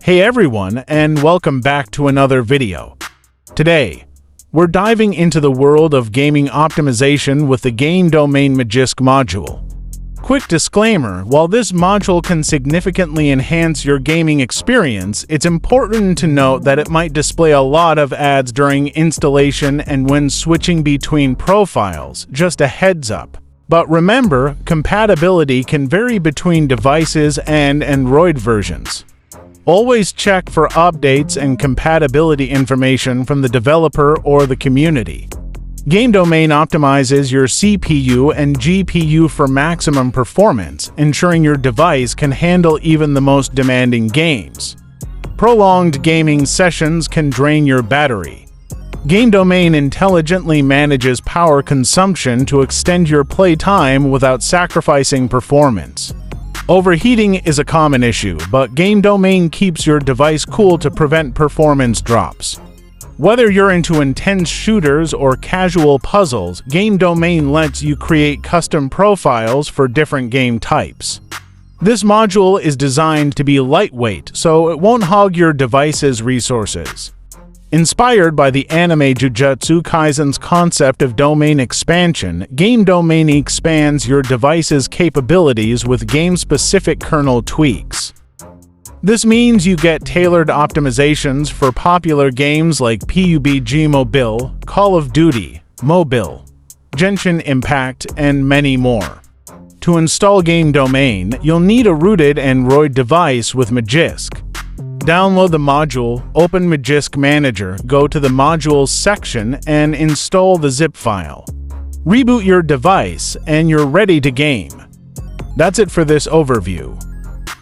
Hey everyone, and welcome back to another video. Today, we're diving into the world of gaming optimization with the Game Domain Magisk module. Quick disclaimer, while this module can significantly enhance your gaming experience, it's important to note that it might display a lot of ads during installation and when switching between profiles, just a heads up. But remember, compatibility can vary between devices and Android versions. Always check for updates and compatibility information from the developer or the community. Game Domain optimizes your CPU and GPU for maximum performance, ensuring your device can handle even the most demanding games. Prolonged gaming sessions can drain your battery. Game Domain intelligently manages power consumption to extend your playtime without sacrificing performance. Overheating is a common issue, but Game Domain keeps your device cool to prevent performance drops. Whether you're into intense shooters or casual puzzles, Game Domain lets you create custom profiles for different game types. This module is designed to be lightweight, so it won't hog your device's resources. Inspired by the anime Jujutsu Kaisen's concept of domain expansion, Game Domain expands your device's capabilities with game-specific kernel tweaks. This means you get tailored optimizations for popular games like PUBG Mobile, Call of Duty Mobile, Genshin Impact, and many more. To install Game Domain, you'll need a rooted Android device with Magisk. Download the module, open Magisk Manager, go to the Modules section, and install the zip file. Reboot your device, and you're ready to game. That's it for this overview.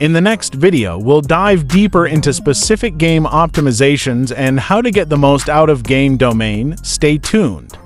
In the next video, we'll dive deeper into specific game optimizations and how to get the most out of Game Domain. Stay tuned.